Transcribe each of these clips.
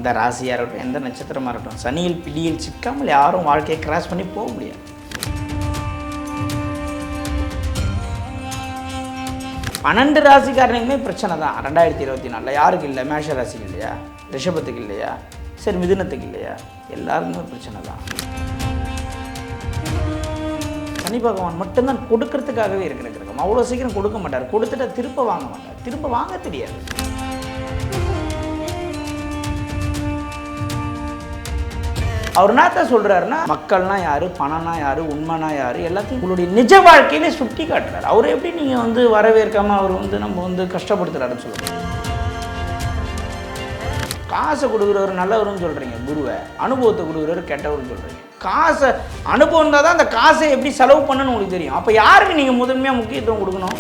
எந்த ராசியாக இருக்கட்டும், எந்த நட்சத்திரமாக இருக்கட்டும், சனியில் பிடியில் சிக்காமல் யாரும் வாழ்க்கையை கிராஸ் பண்ணி போக முடியாது. பன்னெண்டு ராசிக்காரனுக்குமே பிரச்சனை தான் 2024. யாருக்கு இல்லை? மேஷ ராசிக்கு இல்லையா? ரிஷபத்துக்கு இல்லையா? சரி, மிதுனத்துக்கு இல்லையா? எல்லாருக்குமே பிரச்சனை தான். சனி பகவான் மட்டும்தான் கொடுக்கறதுக்காகவே இருக்கிற கிரகம். அவ்வளோ சீக்கிரம் கொடுக்க மாட்டார். கொடுத்துட்டா திரும்ப வாங்க மாட்டார். திரும்ப வாங்க தெரியாது. அவர் என்னத்தான் சொல்கிறாருன்னா, மக்கள்னா யார், பணம்னா யார், உண்மைனா யார், எல்லாத்தையும் உங்களுடைய நிஜ வாழ்க்கையிலே சுட்டி காட்டுறாரு. அவரை எப்படி நீங்கள் வரவேற்காமல் அவர் நம்ம கஷ்டப்படுத்துறாருன்னு சொல்லுங்கள். காசை கொடுக்குறவர் நல்லவர்னு சொல்கிறீங்க குருவை, அனுபவத்தை கொடுக்குறவர் கெட்டவர்னு சொல்கிறீங்க. காசை அனுபவம் இருந்தால் தான் அந்த காசை எப்படி செலவு பண்ணணும்னு உங்களுக்கு தெரியும். அப்போ யாருக்கு நீங்கள் முதன்மையாக முக்கியத்துவம் கொடுக்கணும்?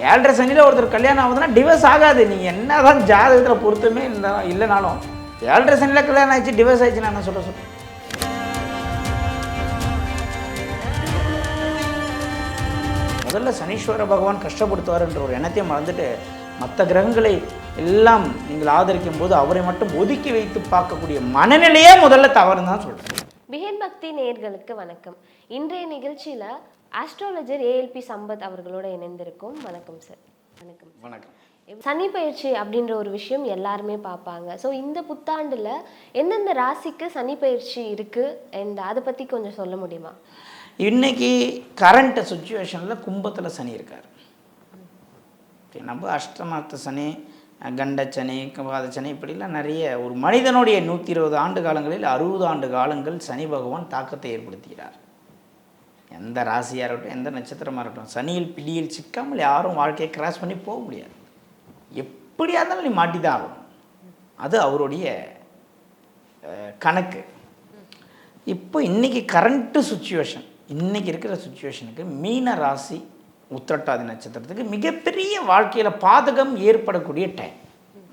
7.5 சனியில் ஒருத்தர் கல்யாணம் ஆகுதுன்னா டிவோர்ஸ் ஆகாது. நீங்கள் என்ன தான் ஜாதகத்தில் பொருத்தமே இல்லைனாலும் 7.5 சனியில் கல்யாணம் ஆயிடுச்சு, டிவோர்ஸ் ஆயிடுச்சு நான் சொல்ல முதல்ல சனீஸ்வர பகவான் கஷ்டப்படுத்துவார்ன்ற ஒரு எண்ணத்தையும் மறந்துட்டு மற்ற கிரகங்களை எல்லாம் நீங்கள் ஆதரிக்கும் போது அவரை மட்டும் ஒதுக்கி வைத்து பார்க்கக்கூடிய மனநிலையே முதல்ல தவறுன்னு தான் சொல்கிறேன். பிஹேன் பக்தி நேயர்களுக்கு வணக்கம். இன்றைய நிகழ்ச்சியில் ஆஸ்ட்ராலஜர் ஏஎல்பி சம்பத் அவர்களோட இணைந்திருக்கும். வணக்கம் சார். வணக்கம். வணக்கம். சனி பயிற்சி அப்படின்ற ஒரு விஷயம் எல்லாருமே பார்ப்பாங்க. ஸோ இந்த புத்தாண்டில் எந்தெந்த ராசிக்கு சனி பயிற்சி இருக்குது அண்ட் அதை பற்றி கொஞ்சம் சொல்ல முடியுமா? இன்றைக்கி கரண்ட் சுச்சுவேஷனில் கும்பத்தில் சனி இருக்கார். நம்ம அஷ்டமத்து சனி, கண்டச்சனி, பாதச்சனி இப்படிலாம் நிறைய ஒரு மனிதனுடைய 120 ஆண்டு காலங்களில் 60 ஆண்டு காலங்கள் சனி பகவான் தாக்கத்தை ஏற்படுத்துகிறார். எந்த ராசியாக இருக்கட்டும், எந்த நட்சத்திரமாக இருக்கட்டும், சனியில் பிடியில் சிக்காமல் யாரும் வாழ்க்கையை கிராஸ் பண்ணி போக முடியாது. எப்படியா இருந்தாலும் நீ மாட்டிதான் ஆகணும். அது அவருடைய கணக்கு. இப்போ இன்றைக்கி கரண்ட்டு சுச்சுவேஷன், இன்றைக்கி இருக்கிற சுச்சுவேஷனுக்கு மீன ராசி உத்திரட்டாதி நட்சத்திரத்துக்கு மிகப்பெரிய வாழ்க்கையில் பாதகம் ஏற்படக்கூடிய டைம்.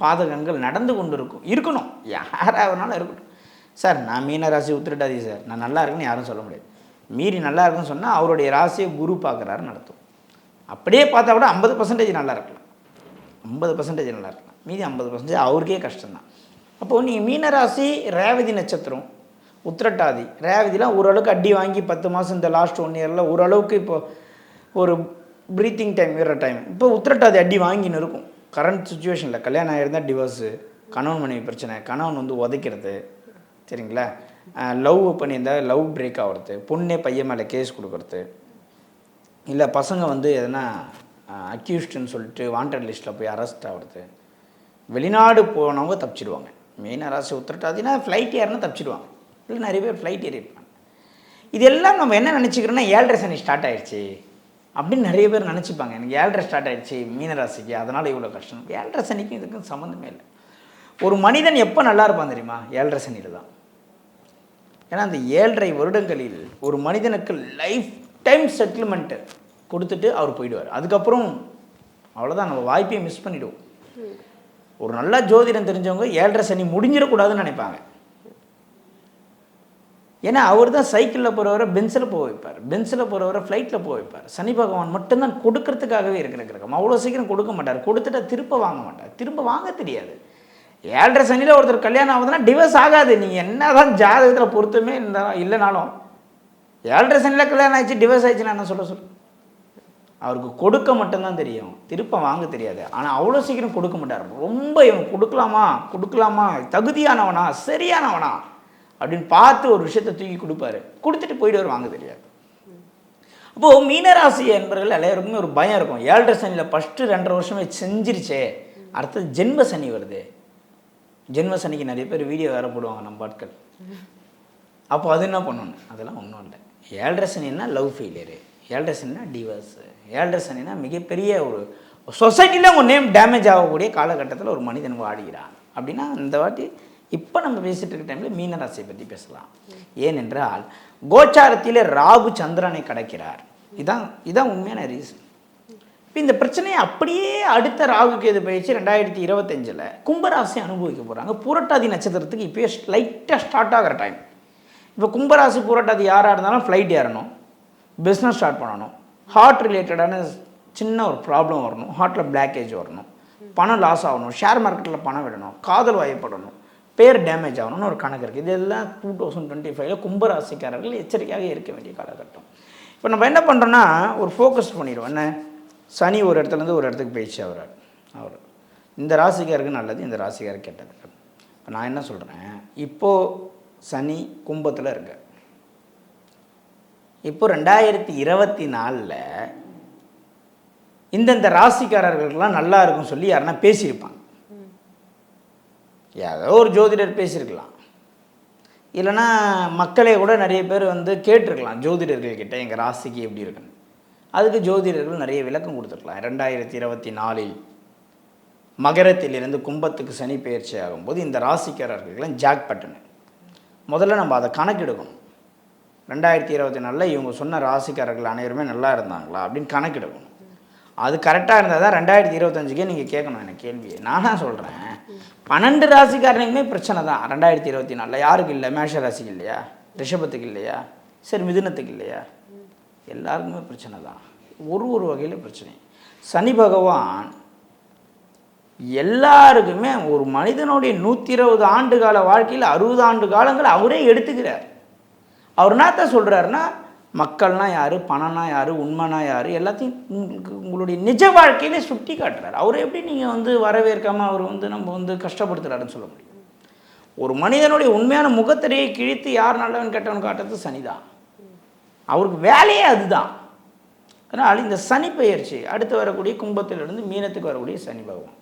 பாதகங்கள் நடந்து கொண்டு இருக்கணும். யாராவதுனாலும் இருக்கட்டும். சார் நான் மீன ராசி உத்திரட்டாதி சார், நான் நல்லா இருக்குன்னு யாரும் சொல்ல முடியாது. மீறி நல்லா இருக்குன்னு சொன்னால் அவருடைய ராசியை குரு பார்க்குறாரு நடத்தும். அப்படியே பார்த்தா கூட 50% நல்லா இருக்கலாம், 50% நல்லா இருக்கலாம், மீதி 50% அவருக்கே கஷ்டம்தான். அப்போது நீங்கள் மீனராசி ரேவதி நட்சத்திரம் உத்திரட்டாதி, ரேவதிலாம் ஓரளவுக்கு அடி வாங்கி 10 மாதம் இந்த லாஸ்ட் 1 இயரில் ஓரளவுக்கு இப்போது ஒரு ப்ரீத்திங் டைம் விடுற டைம். இப்போ உத்திரட்டாதி அடி வாங்கின்னு இருக்கும். கரண்ட் சுச்சுவேஷனில் கல்யாணம் ஆகிருந்தால் டிவோர்ஸு, கணவன் மனைவி பிரச்சனை, கணவன் உதைக்கிறது, சரிங்களா, லவ் பண்ணியிருந்தால் லவ் பிரேக் ஆகிறது, பொண்ணே பையன் மேலே கேஸ் கொடுக்குறது, இல்லை பசங்க எதனா அக்யூஸ்டுன்னு சொல்லிட்டு வாண்டட் லிஸ்ட்டில் போய் அரெஸ்ட் ஆகிறது, வெளிநாடு போனவங்க தப்பிச்சிடுவாங்க. மெயினாக ராசி உத்திரட்டாதினா ஃப்ளைட் ஏறினா தப்பிச்சிடுவாங்க. இல்லை நிறைய பேர் ஃப்ளைட் ஏறிப்பாங்க. இதெல்லாம் நம்ம என்ன நினச்சிக்கிறோன்னா 7.5 சனி ஸ்டார்ட் ஆகிடுச்சு அப்படின்னு நிறைய பேர் நினச்சிப்பாங்க. எனக்கு 7.5 ஸ்டார்ட் ஆகிடுச்சு மீனராசிக்கு, அதனால் இவ்வளோ கஷ்டம். 7.5 சனிக்கும் இதுக்கும் சம்மந்தமே இல்லை. ஒரு மனிதன் எப்போ நல்லா இருப்பான் தெரியுமா? 7.5 சனியில் தான். ஏன்னா அந்த 7.5 வருடங்களில் ஒரு மனிதனுக்கு லைஃப் டைம் செட்டில்மெண்ட்டு கொடுத்துட்டு அவர் போயிடுவார். அதுக்கப்புறம் அவ்வளோதான், நம்ம வாய்ப்பையும் மிஸ் பண்ணிவிடுவோம். ஒரு நல்ல ஜோதிடம் தெரிஞ்சவங்க 7.5 சனி முடிஞ்சிடக்கூடாதுன்னு நினைப்பாங்க. ஏன்னா அவர் தான் சைக்கிளில் போகிறவரை பென்ஸில் போக வைப்பார், பென்ஸில் போகிறவரை ஃப்ளைட்டில் போக வைப்பார். சனி பகவான் மட்டும்தான் கொடுக்கறதுக்காகவே இருக்கிற கிரகம். அவ்வளோ சீக்கிரம் கொடுக்க மாட்டார். கொடுத்துட்டா திரும்ப வாங்க மாட்டார். திரும்ப வாங்க தெரியாது. 7.5 சனியில் ஒருத்தர் கல்யாணம் ஆகுதுன்னா டிவோர்ஸ் ஆகாது. நீங்கள் என்ன தான் ஜாதகத்தில் பொருத்தமே இல்லைனாலும் 7.5 சனியில் கல்யாணம் ஆயிடுச்சு, டிவோர்ஸ் ஆயிடுச்சுன்னா என்ன சொல்ல அவருக்கு கொடுக்க மட்டும்தான் தெரியும், திருப்ப வாங்க தெரியாது. ஆனால் அவ்வளோ சீக்கிரம் கொடுக்க மாட்டார். ரொம்ப இவன் கொடுக்கலாமா, தகுதியானவனா, சரியானவனா அப்படின்னு பார்த்து ஒரு விஷயத்தை தூக்கி கொடுப்பாரு, கொடுத்துட்டு போயிடுவார், வாங்க தெரியாது. அப்போது மீனராசி என்பவர்கள் எல்லாருக்குமே ஒரு பயம் இருக்கும். 7.5 சனியில் ஃபஸ்ட்டு 2.5 வருஷமே செஞ்சிருச்சே, அடுத்தது ஜென்ம சனி வருது. ஜென்ம சனிக்கு நிறைய பேர் வீடியோ வேறு போடுவாங்க நம்ம ஆட்கள். அப்போ அது என்ன பண்ணணும்? அதெல்லாம் ஒன்றும் இல்லை. 7.5 சனின்னா லவ் ஃபெயிலியரு, 7.5 சனினா டிவோர்ஸு, 7.5 சனினா மிகப்பெரிய ஒரு சொசைட்டியில் உங்கள் நேம் டேமேஜ் ஆகக்கூடிய காலகட்டத்தில் ஒரு மனிதன் வாடுகிறான். அப்படின்னா இந்த வாட்டி இப்போ நம்ம பேசிகிட்டு இருக்க டைமில் மீனராசியை பற்றி பேசலாம். ஏனென்றால் கோச்சாரத்தில் ராகு சந்திரனை கடக்கிறார். இதான் உண்மையான ரீசன். இப்போ இந்த பிரச்சனையை அப்படியே அடுத்த ராகு கேது பயிற்சி 2025 கும்பராசி அனுபவிக்க போகிறாங்க. புரட்டாதி நட்சத்திரத்துக்கு இப்போயே லைட்டாக ஸ்டார்ட் ஆகிற டைம். இப்போ கும்பராசி புரட்டாதி யாராக இருந்தாலும் ஃப்ளைட் ஏறணும், பிஸ்னஸ் ஸ்டார்ட் பண்ணணும், ஹார்ட் ரிலேட்டடான சின்ன ஒரு ப்ராப்ளம் வரணும், ஹார்ட்டில் பிளாக்கேஜ் வரணும், பணம் லாஸ் ஆகணும், ஷேர் மார்க்கெட்டில் பணம் விடணும், காதல் வயப்படணும், பேர் டேமேஜ் ஆகணும்னு ஒரு கணக்கு இருக்குது. இதெல்லாம் 2025 கும்பராசிக்காரர்கள் எச்சரிக்கையாக இருக்க வேண்டிய காலகட்டம். இப்போ நம்ம என்ன பண்ணுறோன்னா ஒரு ஃபோக்கஸ் பண்ணிடுவோம். என்ன, சனி ஒரு இடத்துலேருந்து ஒரு இடத்துக்கு போயிடுச்சு. அவர் இந்த ராசிக்காருக்கு நல்லது, இந்த ராசிக்காருக்கு கெட்டது. இப்போ நான் என்ன சொல்கிறேன், இப்போது சனி கும்பத்தில் இருக்க, இப்போ 2024 இந்தந்த ராசிக்காரர்களுக்கெல்லாம் நல்லா இருக்குன்னு சொல்லி யாருன்னா பேசியிருப்பாங்க. ஏதோ ஒரு ஜோதிடர் பேசியிருக்கலாம், இல்லைன்னா மக்களே கூட நிறைய பேர் வந்து கேட்டிருக்கலாம் ஜோதிடர்கள்கிட்ட எங்கள் ராசிக்கு எப்படி இருக்குன்னு. அதுக்கு ஜோதிடர்கள் நிறைய விளக்கம் கொடுத்துருக்கலாம். 2024 மகரத்திலிருந்து கும்பத்துக்கு சனி பயிற்சி ஆகும்போது இந்த ராசிக்காரர்களுக்கெல்லாம் ஜாக் பட்டனு. முதல்ல நம்ம அதை கணக்கெடுக்கணும். 2024 இவங்க சொன்ன ராசிக்காரர்கள் அனைவருமே நல்லா இருந்தாங்களா அப்படின்னு கணக்கெடுக்கணும். அது கரெக்டாக இருந்தால் தான் 2025 நீங்கள் கேட்கணும் எனக்கு கேள்வியை. நானாக சொல்கிறேன், 12 ராசிக்காரனுக்குமே பிரச்சனை தான் 2024. யாருக்கு இல்லை? மேஷ ராசிக்கு இல்லையா? ரிஷபத்துக்கு இல்லையா? சரி, மிதுனத்துக்கு இல்லையா? எல்லாருக்குமே பிரச்சனை தான், ஒரு வகையில் பிரச்சனை. சனி பகவான் எல்லாருக்குமே ஒரு மனிதனுடைய 120 ஆண்டு கால வாழ்க்கையில் 60 ஆண்டு காலங்கள் அவரே எடுத்துக்கிறார். அவர் என்னத்தான் சொல்கிறாருன்னா, மக்கள்னா யார், பணம்னா யார், உண்மைனா யார், எல்லாத்தையும் உங்களுடைய நிஜ வாழ்க்கையிலே சுட்டி காட்டுறாரு. அவர் எப்படி நீங்கள் வந்து வரவேற்காமல் அவர் வந்து நம்ம வந்து கஷ்டப்படுத்துகிறாருன்னு சொல்ல முடியும்? ஒரு மனிதனுடைய உண்மையான முகத்திரையை கிழித்து யார் நல்லவன் கெட்டவன் காட்டுறது சனிதான். அவருக்கு வேலையே அதுதான். அதனால் இந்த சனி பெயர்ச்சி அடுத்து வரக்கூடிய கும்பத்திலிருந்து மீனத்துக்கு வரக்கூடிய சனி பகவான்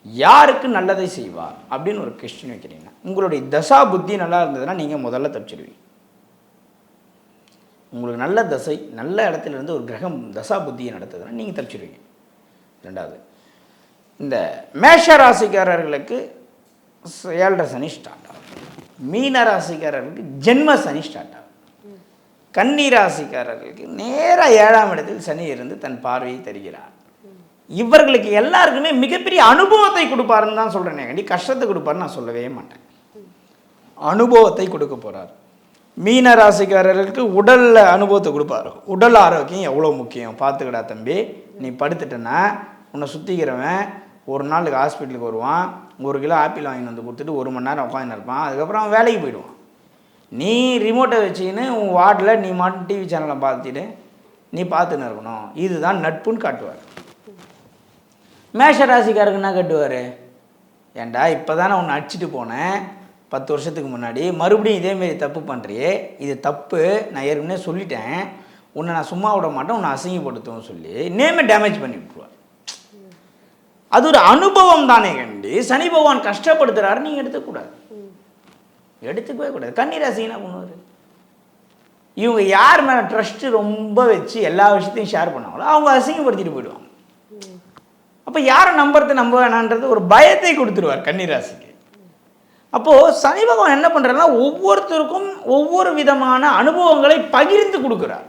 யாருக்கு நல்லதை செய்வார் அப்படின்னு ஒரு கொஸ்டின் வைக்கிறீங்க. உங்களுடைய தசா புத்தி நல்லா இருந்ததுன்னா நீங்கள் முதல்ல தப்பிச்சிடுவீங்க. உங்களுக்கு நல்ல தசை, நல்ல இடத்துல இருந்து ஒரு கிரகம் தசா புத்தியை நடத்துதுன்னா நீங்கள் தப்பிச்சிடுவீங்க. ரெண்டாவது, இந்த மேஷ ராசிக்காரர்களுக்கு 7.5 சனி ஸ்டார்ட் ஆகும். மீன ராசிக்காரர்களுக்கு ஜென்ம சனி ஸ்டார்ட் ஆகும். கன்னி ராசிக்காரர்களுக்கு நேராக 7ஆம் இடத்தில் சனி இருந்து தன் பார்வையை தருகிறார். இவர்களுக்கு எல்லாருக்குமே மிகப்பெரிய அனுபவத்தை கொடுப்பாருன்னு தான் சொல்கிறேன். கஷ்டத்தை கொடுப்பாருன்னு நான் சொல்லவே மாட்டேன். அனுபவத்தை கொடுக்க போகிறார். மீன ராசிக்காரர்களுக்கு உடலில் அனுபவத்தை கொடுப்பார். உடல் ஆரோக்கியம் எவ்வளோ முக்கியம் பார்த்துக்கடா தம்பி. நீ படுத்துட்டேன்னா உன்னை சுற்றிக்கிறவன் ஒரு நாளுக்கு ஹாஸ்பிட்டலுக்கு வருவான், 1 கிலோ ஆப்பிள் வாங்கிட்டு வந்து கொடுத்துட்டு 1 மணி நேரம் உட்காந்து இருப்பான். அதுக்கப்புறம் அவன் வேலைக்கு போயிடுவான். நீ ரிமோட்டை வச்சுக்கின்னு உன் வார்டில் நீ மட்டும் டிவி சேனலை பார்த்துட்டு நீ பார்த்துன்னு இருக்கணும். இதுதான் நட்புன்னு காட்டுவார். மேஷ ராசிக்காரருக்கு என்ன கட்டுவார்? ஏண்டா இப்போ தானே உன்னை அடிச்சுட்டு போனேன் 10 வருஷத்துக்கு முன்னாடி, மறுபடியும் இதேமாரி தப்பு பண்ணுறியே, இது தப்பு, நான் ஏற்கனவே சொல்லிட்டேன், உன்னை நான் சும்மா விட மாட்டேன், உன்னை அசிங்கப்படுத்துவோம் சொல்லி நேமே டேமேஜ் பண்ணி விட்டுருவார். அது ஒரு அனுபவம் தானே கண்டி. சனி பகவான் கஷ்டப்படுத்துகிறாரு, நீங்கள் எடுத்துக்கூடாது, எடுத்துக்கவே கூடாது. கன்னிராசி என்ன பண்ணுவார்? இவங்க யார் மேலே ட்ரஸ்ட்டு ரொம்ப வச்சு எல்லா விஷயத்தையும் ஷேர் பண்ணாங்களோ அவங்க அசிங்கப்படுத்திட்டு போயிடுவாங்க. அப்போ யாரை நம்ப வேணான்றது ஒரு பயத்தை கொடுத்துருவார் கன்னிராசிக்கு. அப்போது சனி பகவான் என்ன பண்ணுறாருன்னா ஒவ்வொருத்தருக்கும் ஒவ்வொரு விதமான அனுபவங்களை பகிர்ந்து கொடுக்குறார்.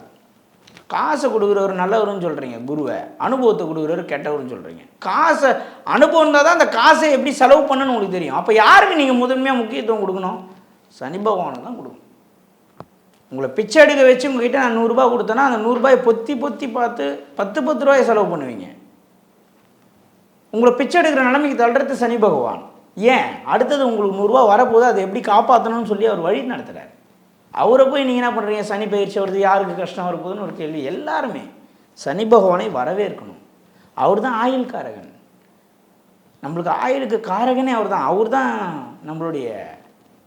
காசை கொடுக்குறவர் நல்லவருன்னு சொல்கிறீங்க குருவை, அனுபவத்தை கொடுக்குறவர் கெட்டவருன்னு சொல்கிறீங்க. காசை அனுபவம் இருந்தால் தான் அந்த காசை எப்படி செலவு பண்ணணும்னு உங்களுக்கு தெரியும். அப்போ யாருக்கு நீங்கள் முதன்மையாக முக்கியத்துவம் கொடுக்கணும்? சனி பகவானுக்கு தான் கொடுக்கணும். உங்களை பிச்சை எடுக்க வச்சு உங்ககிட்ட நான் 100 ரூபா கொடுத்தேன்னா அந்த 100 ரூபாயை பொத்தி பார்த்து 10 ரூபாயை செலவு பண்ணுவீங்க. உங்களை பிச்சை எடுக்கிற நிலைமைக்கு தள்ளுறது சனி பகவான். ஏன்? அடுத்தது உங்களுக்கு 100 ரூபா வரப்போது அதை எப்படி காப்பாற்றணும்னு சொல்லி அவர் வழி நடத்துகிறார். அவரை போய் நீங்கள் என்ன பண்ணுறீங்க? சனி பயிற்சி வருது, யாருக்கு கஷ்டம் வரப்போகுதுன்னு ஒரு கேள்வி. எல்லாருமே சனி பகவானை வரவேற்கணும். அவர் தான் ஆயுள் காரகன், நம்மளுக்கு ஆயுளுக்கு காரகனே அவர் தான். அவர் தான் நம்மளுடைய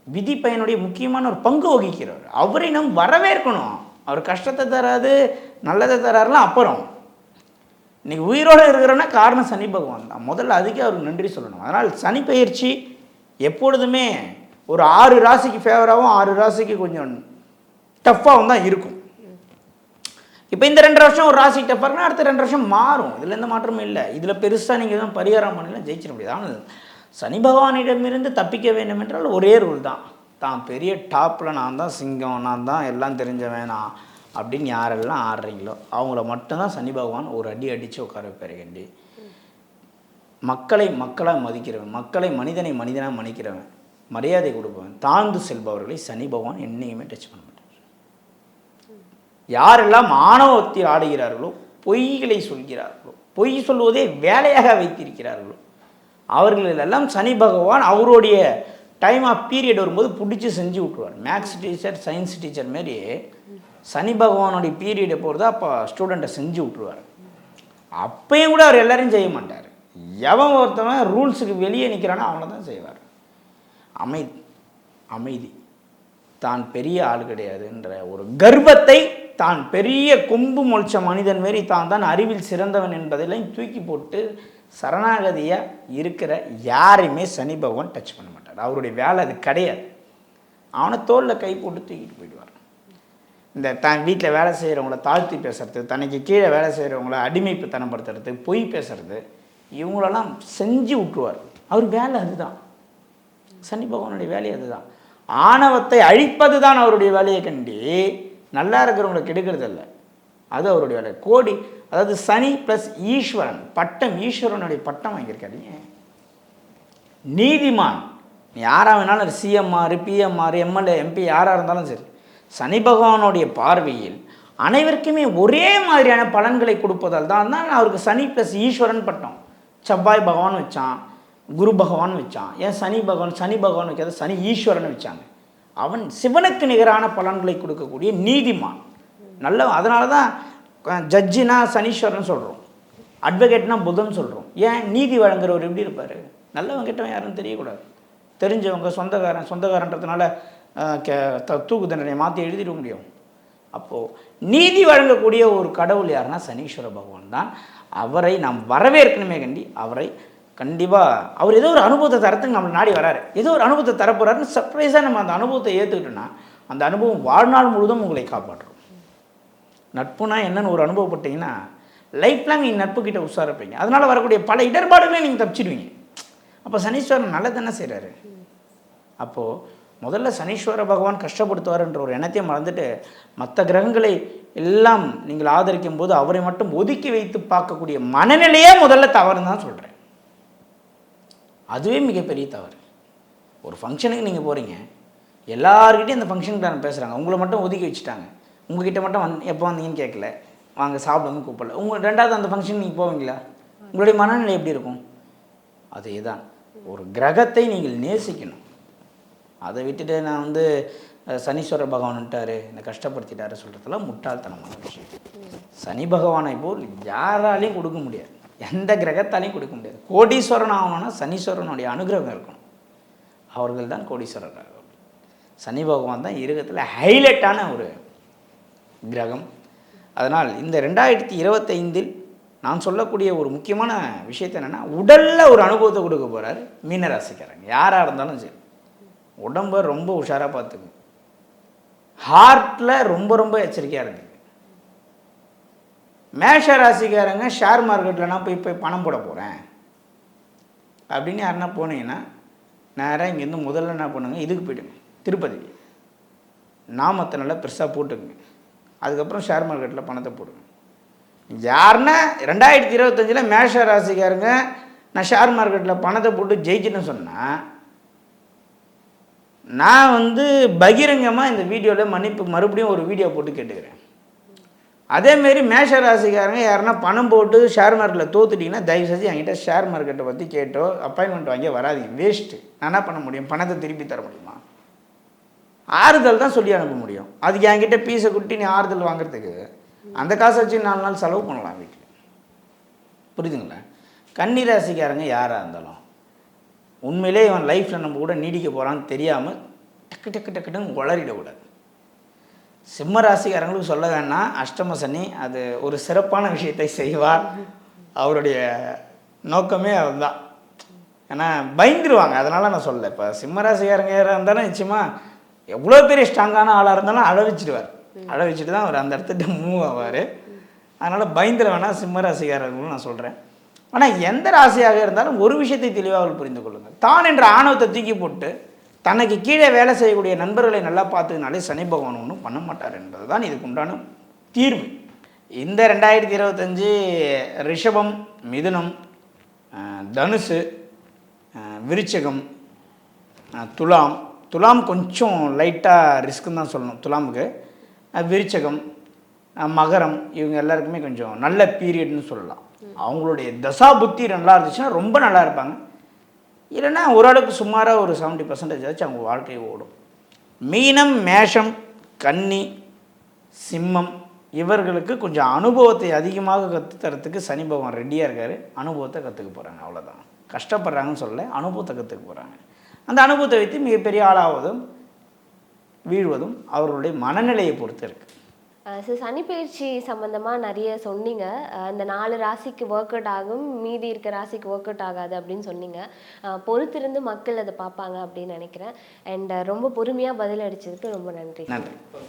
விதி பயனுடைய முக்கியமான ஒரு பங்கு வகிக்கிறவர். அவரை நம்ம வரவேற்கணும். அவர் கஷ்டத்தை தராது, நல்லதை தராருலாம் அப்புறம். இன்றைக்கி உயிரோடு இருக்கிறோன்னா காரணம் சனி பகவான் தான். முதல்ல அதுக்கே அவருக்கு நன்றி சொல்லணும். அதனால் சனி பயிற்சி எப்பொழுதுமே ஒரு 6 ராசிக்கு ஃபேவராகவும் 6 ராசிக்கு கொஞ்சம் டஃப்பாகவும் தான் இருக்கும். இப்போ இந்த 2 வருஷம் ஒரு ராசி டஃப்பாக இருக்குன்னா அடுத்த 2 வருஷம் மாறும். இதில் எந்த மாற்றமும் இல்லை. இதில் பெருசாக நீங்கள் தான் பரிகாரம் பண்ணலாம் ஜெயிச்சிட முடியாது. ஆனால் சனி பகவானிடமிருந்து தப்பிக்க வேண்டும் என்றால் ஒரே ரூல் தான். தான் பெரிய டாப்பில் நான் தான் சிங்கம், நான் தான் எல்லாம் தெரிஞ்சவன் நான் அப்படின்னு யாரெல்லாம் ஆடுறீங்களோ அவங்கள மட்டும்தான் சனி பகவான் ஒரு அடி அடித்து உட்கார வைப்பாருகண்டி. மக்களை மக்களாக மதிக்கிறவன், மக்களை மனிதனை மனிதனாக மதிக்கிறவன், மரியாதை கொடுப்பவன், தாழ்ந்து செல்பவர்களை சனி பகவான் என்னைக்குமே டச் பண்ண மாட்டார். யாரெல்லாம் ஆணவத்தில் ஆடுகிறார்களோ, பொய்களை சொல்கிறார்களோ, பொய் சொல்வதே வேலையாக வைத்திருக்கிறார்களோ அவர்கள் எல்லாம் சனி பகவான் அவருடைய டைம் ஆஃப் பீரியட் வரும்போது பிடிச்சி செஞ்சு விட்ருவார். மேக்ஸ் டீச்சர், சயின்ஸ் டீச்சர் மாரி சனி பகவானுடைய பீரியடை போகிறதா அப்போ ஸ்டூடெண்ட்டை செஞ்சு விட்ருவார். அப்பயும் கூட அவர் எல்லாரையும் செய்ய மாட்டார். எவன் ஒருத்தவன் ரூல்ஸுக்கு வெளியே நிற்கிறானோ அவனை தான் செய்வார். அமைதி தான் பெரிய ஆள் கிடையாதுன்ற ஒரு கர்வத்தை, தான் பெரிய கொம்பு மொழிச்ச மனிதன் மாரி தான் அறிவில் சிறந்தவன் என்பதெல்லாம் தூக்கி போட்டு சரணாகதியாக இருக்கிற யாரையுமே சனி பகவான் டச் பண்ண மாட்டார். அவருடைய வேலை அது கிடையாது. அவனை தோளில் கை போட்டு தூக்கிட்டு போயிடுவார். இந்த தான் வீட்டில் வேலை செய்கிறவங்கள தாழ்த்தி பேசுறது, தனக்கு கீழே வேலை செய்கிறவங்கள அடிமைப்புத்தனப்படுத்துறது, பொய் பேசுறது, இவங்களெல்லாம் செஞ்சு விட்டுருவார். அவர் வேலை அதுதான். சனி பகவானுடைய வேலை அதுதான். ஆணவத்தை அழிப்பது தான் அவருடைய வேலையை கண்டி நல்லா இருக்கிறவங்களை கெடுக்கிறது இல்லை. அது அவருடைய வேலை. கோடி, அதாவது சனி ப்ளஸ் ஈஸ்வரன் பட்டம், ஈஸ்வரனுடைய பட்டம் வாங்கியிருக்காருங்க. நீதிமான் யாராக வேணாலும், சிஎம்ஆர், பிஎம்ஆர், எம்எல்ஏ, எம்பி யாராக இருந்தாலும் சரி, சனி பகவானுடைய பார்வையில் அனைவருக்குமே ஒரே மாதிரியான பலன்களை கொடுப்பதால் தான் அவருக்கு சனி ப்ளஸ் ஈஸ்வரன் பட்டம். செவ்வாய் பகவான் வச்சான், குரு பகவான் வச்சான். ஏன் சனி பகவான் வைக்காத சனி ஈஸ்வரன் வச்சாங்க. அவன் சிவனுக்கு நிகரான பலன்களை கொடுக்கக்கூடிய நீதிமான். நல்ல, அதனால தான் ஜட்ஜினா சனீஸ்வரன் சொல்கிறோம், அட்வொகேட்னா புதன் சொல்கிறோம். ஏன் நீதி வழங்குறவர் எப்படி இருப்பார்? நல்லவன் கிட்டவன் யாருன்னு தெரியக்கூடாது. தெரிஞ்சவங்க, சொந்தக்காரன்றதுனால தூக்கு தண்டனை மாற்றி எழுதிட முடியும். அப்போது நீதி வழங்கக்கூடிய ஒரு கடவுள் யாருன்னா சனீஸ்வர பகவான் தான். அவரை நாம் வரவேற்கணுமே கண்டி, அவரை கண்டிப்பாக அவர் ஏதோ ஒரு அனுபவத்தை தரத்துக்கு நம்மளை நாடி வராரு. ஏதோ ஒரு அனுபவத்தை தரப்போறாருன்னு சர்ப்ரைஸாக நம்ம அந்த அனுபவத்தை ஏற்றுக்கிட்டோன்னா அந்த அனுபவம் வாழ்நாள் முழுதும் உங்களை காப்பாற்றும். நட்புனா என்னன்னு ஒரு அனுபவப்பட்டீங்கன்னா லைஃப் லாங் நீங்கள் நட்புக்கிட்ட உஷாரிப்பீங்க. அதனால் வரக்கூடிய பல இடர்பாடுகளையும் நீங்கள் தப்பிச்சிடுவீங்க. அப்போ சனீஸ்வரன் நல்லது தானே செய்கிறாரு. அப்போது முதல்ல சனீஸ்வர பகவான் கஷ்டப்படுத்துவார்ன்ற ஒரு எண்ணத்தையும் மறந்துட்டு மற்ற கிரகங்களை எல்லாம் நீங்கள் ஆதரிக்கும் போது அவரை மட்டும் ஒதுக்கி வைத்து பார்க்கக்கூடிய மனநிலையே முதல்ல தவறுன்னு தான் சொல்கிறேன். அதுவே மிகப்பெரிய தவறு. ஒரு ஃபங்க்ஷனுக்கு நீங்கள் போகிறீங்க, எல்லாருக்கிட்டையும் அந்த ஃபங்க்ஷனுக்கு நான் பேசுகிறாங்க, உங்களை மட்டும் ஒதுக்கி வச்சுட்டாங்க. உங்ககிட்ட மட்டும் எப்போ வந்தீங்கன்னு கேட்கல, வாங்க சாப்பிடுங்க கூப்பிடல. ரெண்டாவது அந்த ஃபங்க்ஷன் நீங்கள் போவீங்களா? உங்களுடைய மனநிலை எப்படி இருக்கும்? அதே தான். ஒரு கிரகத்தை நீங்கள் நேசிக்கணும். அதை விட்டுட்டு நான் சனீஸ்வர பகவான் விட்டார், என்னை கஷ்டப்படுத்திட்டாரு சொல்கிறதெல்லாம் முட்டாள்தனமான விஷயம். சனி பகவானை போல் யாராலையும் கொடுக்க முடியாது, எந்த கிரகத்தாலையும் கொடுக்க முடியாது. கோடீஸ்வரன் ஆகணும்னா சனீஸ்வரனுடைய அனுகிரகம் இருக்கணும். அவர்கள் தான் கோடீஸ்வரர். சனி பகவான் தான் இருக்கத்தில் ஹைலைட்டான ஒரு கிரகம். அதனால் இந்த 2025 நான் சொல்லக்கூடிய ஒரு முக்கியமான விஷயத்தை என்னென்னா, உடலில் ஒரு அனுபவத்தை கொடுக்க போகிறார் மீனராசிக்காரங்க. யாராக இருந்தாலும் சரி, உடம்பை ரொம்ப உஷாராக பார்த்துக்கு, ஹார்ட்டில் ரொம்ப ரொம்ப எச்சரிக்கையாக இருக்குது. மேஷ ராசிக்காரங்க ஷேர் மார்க்கெட்டில் நான் போய் பணம் போட போகிறேன் அப்படின்னு யாருன்னா போனீங்கன்னா நேராக இங்கேருந்து முதல்ல என்ன பண்ணுங்க, இதுக்கு போய்டுங்க, திருப்பதிக்கு நாமத்தை நல்லா பெருசாக போட்டுக்குங்க. அதுக்கப்புறம் ஷேர் மார்க்கெட்டில் பணத்தை போடுங்க. யாருன்னா 2025 மேஷ ராசிக்காரங்க நான் ஷேர் மார்க்கெட்டில் பணத்தை போட்டு ஜெயிச்சுன்னு சொன்னால், நான் பகிரங்கமாக இந்த வீடியோவில் மறுபடியும் ஒரு வீடியோ போட்டு கேட்டுக்கிறேன். அதேமாரி மேஷ ராசிக்காரங்க யாருன்னா பணம் போட்டு ஷேர் மார்க்கெட்டில் தோத்துட்டிங்கன்னா தயவு செஞ்சு என்கிட்ட ஷேர் மார்க்கெட்டை பற்றி கேட்டோ அப்பாயின்மெண்ட் வாங்கி வராதிங்க, வேஸ்ட்டு. நான் என்ன பண்ண முடியும்? பணத்தை திருப்பி தர முடியுமா? ஆறுதல் தான் சொல்லி அனுப்ப முடியும். அதுக்கு என்கிட்ட பீஸை குட்டி நீ ஆறுதல் வாங்குறதுக்கு அந்த காசை வச்சு 4 நாள் செலவு பண்ணலாம் வீட்டில். புரியுதுங்களா? கன்னி ராசிக்காரங்க யாராக இருந்தாலும் உண்மையிலே இவன் லைஃப்பில் நம்ம கூட நீடிக்க போகிறான்னு தெரியாமல் டக்குன்னு வளரிடக்கூடாது. சிம்ம ராசிக்காரங்களுக்கு சொல்ல வேணாம், அஷ்டம சனி அது ஒரு சிறப்பான விஷயத்தை செய்வார். அவருடைய நோக்கமே அதுதான். ஏன்னா பயந்துருவாங்க, அதனால் நான் சொல்லலை. இப்போ சிம்ம ராசிக்காரங்க யாராக இருந்தாலும் நிச்சயமாக எவ்வளோ பெரிய ஸ்ட்ராங்கான ஆளாக இருந்தாலும் அழ வச்சுடுவார். அழ வச்சுட்டு தான் அவர் அந்த இடத்துட்டு மூவ் ஆவார். அதனால் பயந்துட வேணாம் சிம்ம ராசிக்காரர்களும் நான் சொல்கிறேன். ஆனால் எந்த ராசியாக இருந்தாலும் ஒரு விஷயத்தை தெளிவாக அவர்கள் புரிந்து கொள்ளுங்கள். தான் என்ற ஆணவத்தை தூக்கி போட்டு தனக்கு கீழே வேலை செய்யக்கூடிய நண்பர்களை நல்லா பார்த்துக்கினாலே சனி பகவான் ஒன்றும் பண்ண மாட்டார் என்பது தான் இதுக்கு உண்டான தீர்வு. இந்த 2025 ரிஷபம், மிதுனம், தனுசு, விருச்சிகம், துலாம் கொஞ்சம் லைட்டாக ரிஸ்க்குன்னு தான் சொல்லணும் துலாமுக்கு. விருச்சகம், மகரம் இவங்க எல்லாருக்குமே கொஞ்சம் நல்ல பீரியட்னு சொல்லலாம். அவங்களுடைய தசா புத்தி நல்லா இருந்துச்சுன்னா ரொம்ப நல்லா இருப்பாங்க. இல்லைன்னா ஓரளவுக்கு சுமாராக ஒரு 70% ஆச்சு அவங்க வாழ்க்கை ஓடும். மீனம், மேஷம், கன்னி, சிம்மம் இவர்களுக்கு கொஞ்சம் அனுபவத்தை அதிகமாக கற்றுத்தரத்துக்கு சனி பகவான் ரெடியாக இருக்கார். அனுபவத்தை கற்றுக்க போகிறாங்க, அவ்வளோதான். கஷ்டப்படுறாங்கன்னு சொல்லலை, அனுபவத்தை கற்றுக்க போகிறாங்க. அந்த அனுபவத்தை வைத்து மிகப்பெரிய ஆளாவதும் வீழ்வதும் அவர்களுடைய மனநிலையை பொறுத்து இருக்குது. சார், சனிப்பெயர்ச்சி சம்மந்தமாக நிறைய சொன்னீங்க. அந்த 4 ராசிக்கு ஒர்க் அவுட் ஆகும், மீதி இருக்க ராசிக்கு ஒர்க் அவுட் ஆகாது அப்படின்னு சொன்னீங்க. பொறுத்திருந்து மக்கள் அதை பார்ப்பாங்க அப்படின்னு நினைக்கிறேன். அண்ட் ரொம்ப பொறுமையாக பதில் அடிச்சதுக்கு ரொம்ப நன்றி. நன்றி.